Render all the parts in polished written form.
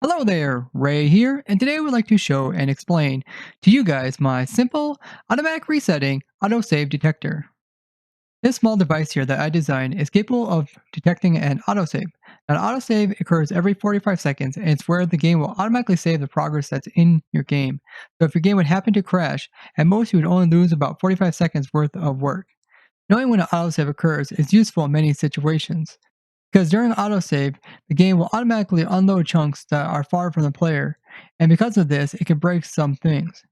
Hello there, Ray here, and today I would like to show and explain to you guys my simple automatic resetting autosave detector. This small device here that I designed is capable of detecting an autosave. Now, an autosave occurs every 45 seconds, and it's where the game will automatically save the progress that's in your game. So if your game would happen to crash, at most you would only lose about 45 seconds worth of work. Knowing when an autosave occurs is useful in many situations. Because during autosave, the game will automatically unload chunks that are far from the player, and because of this, it can break some things.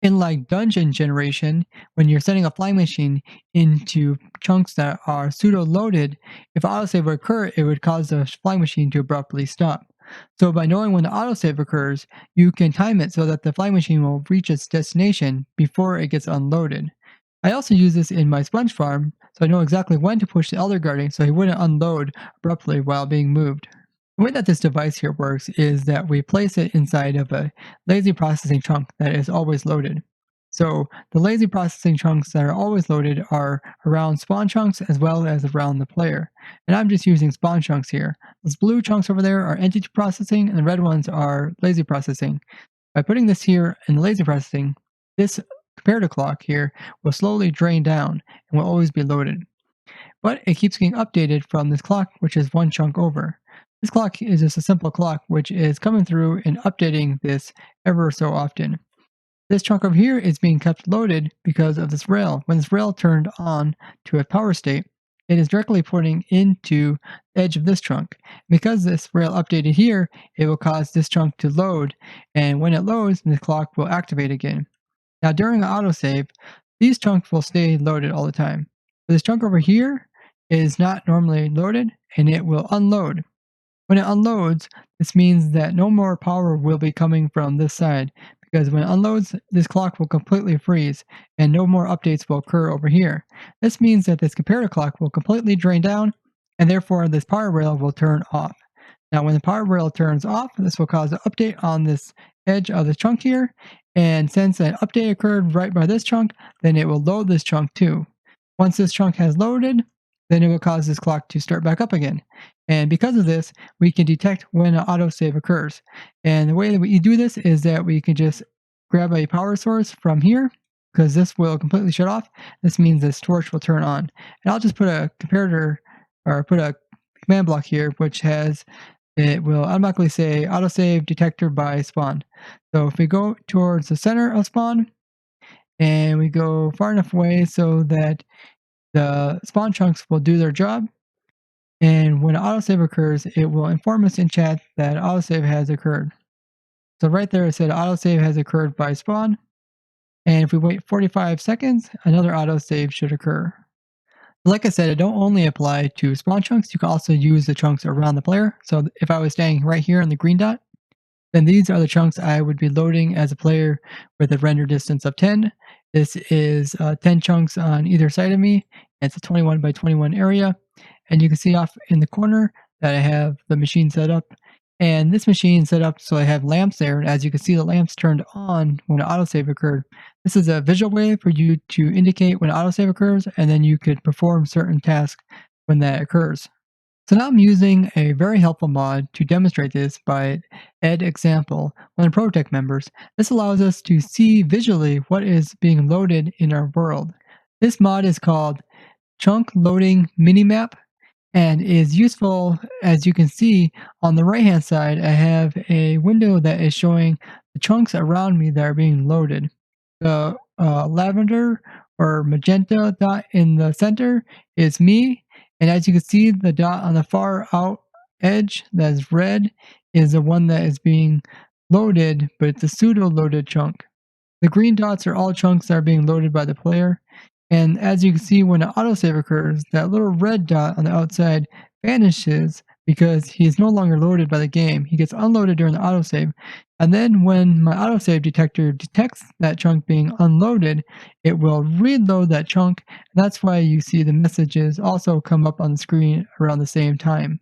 In like dungeon generation, when you're setting a flying machine into chunks that are pseudo-loaded, if autosave would occur, it would cause the flying machine to abruptly stop. So by knowing when the autosave occurs, you can time it so that the flying machine will reach its destination before it gets unloaded. I also use this in my sponge farm, so I know exactly when to push the elder guarding so he wouldn't unload abruptly while being moved. The way that this device here works is that we place it inside of a lazy processing chunk that is always loaded. So the lazy processing chunks that are always loaded are around spawn chunks as well as around the player. And I'm just using spawn chunks here. Those blue chunks over there are entity processing and the red ones are lazy processing. By putting this here in the lazy processing, this comparator clock here will slowly drain down and will always be loaded. But it keeps getting updated from this clock, which is one chunk over. This clock is just a simple clock which is coming through and updating this ever so often. This chunk over here is being kept loaded because of this rail. When this rail turned on to a power state, it is directly pointing into the edge of this chunk. Because this rail updated here, it will cause this chunk to load, and when it loads, the clock will activate again. Now during an autosave, these chunks will stay loaded all the time. But this chunk over here is not normally loaded, and it will unload. When it unloads, this means that no more power will be coming from this side, because when it unloads, this clock will completely freeze, and no more updates will occur over here. This means that this comparator clock will completely drain down, and therefore this power rail will turn off. Now when the power rail turns off, this will cause an update on this edge of the chunk here, and since an update occurred right by this chunk, then it will load this chunk too. Once this chunk has loaded, then it will cause this clock to start back up again. And because of this, we can detect when an autosave occurs. And the way that we do this is that we can just grab a power source from here, because this will completely shut off. This means this torch will turn on. And I'll just put a comparator, or put a command block here, which has, it will automatically say autosave detector by spawn. So if we go towards the center of spawn, and we go far enough away so that the spawn chunks will do their job, and when autosave occurs, it will inform us in chat that autosave has occurred. So right there it said autosave has occurred by spawn, and if we wait 45 seconds, another autosave should occur. Like I said, it don't only apply to spawn chunks, you can also use the chunks around the player. So if I was standing right here on the green dot, then these are the chunks I would be loading as a player with a render distance of 10. This is 10 chunks on either side of me. It's a 21 by 21 area. And you can see off in the corner that I have the machine set up. And this machine set up so I have lamps there. And as you can see, the lamps turned on when an autosave occurred. This is a visual way for you to indicate when an autosave occurs, and then you could perform certain tasks when that occurs. So now I'm using a very helpful mod to demonstrate this by Ed Example on ProtoTech Members. This allows us to see visually what is being loaded in our world. This mod is called Chunk Loading Minimap and is useful. As you can see on the right hand side, I have a window that is showing the chunks around me that are being loaded. The lavender or magenta dot in the center is me. And as you can see, the dot on the far out edge that is red is the one that is being loaded, but it's a pseudo-loaded chunk. The green dots are all chunks that are being loaded by the player. And as you can see, when an autosave occurs, that little red dot on the outside vanishes because he is no longer loaded by the game. He gets unloaded during the autosave. And then when my autosave detector detects that chunk being unloaded, it will reload that chunk. And that's why you see the messages also come up on the screen around the same time.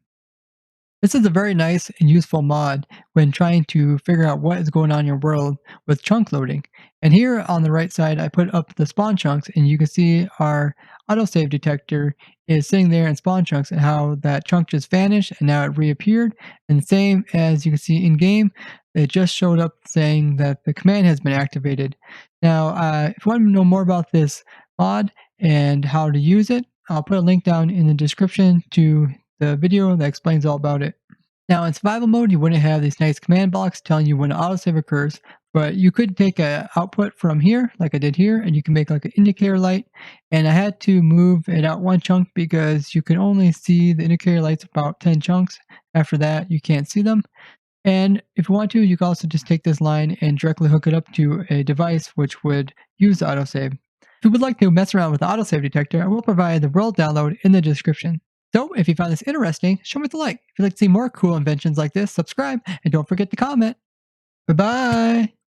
This is a very nice and useful mod when trying to figure out what is going on in your world with chunk loading. And here on the right side, I put up the spawn chunks, and you can see our autosave detector is sitting there in spawn chunks and how that chunk just vanished and now it reappeared. And same as you can see in game, it just showed up saying that the command has been activated. Now, if you want to know more about this mod and how to use it, I'll put a link down in the description to the video that explains all about it. Now, in survival mode, you wouldn't have these nice command blocks telling you when an autosave occurs, but you could take an output from here, like I did here, and you can make like an indicator light. And I had to move it out one chunk because you can only see the indicator lights about 10 chunks. After that, you can't see them. And if you want to, you can also just take this line and directly hook it up to a device which would use the autosave. If you would like to mess around with the autosave detector, I will provide the world download in the description. So if you found this interesting, show me the like. If you'd like to see more cool inventions like this, subscribe and don't forget to comment. Bye-bye!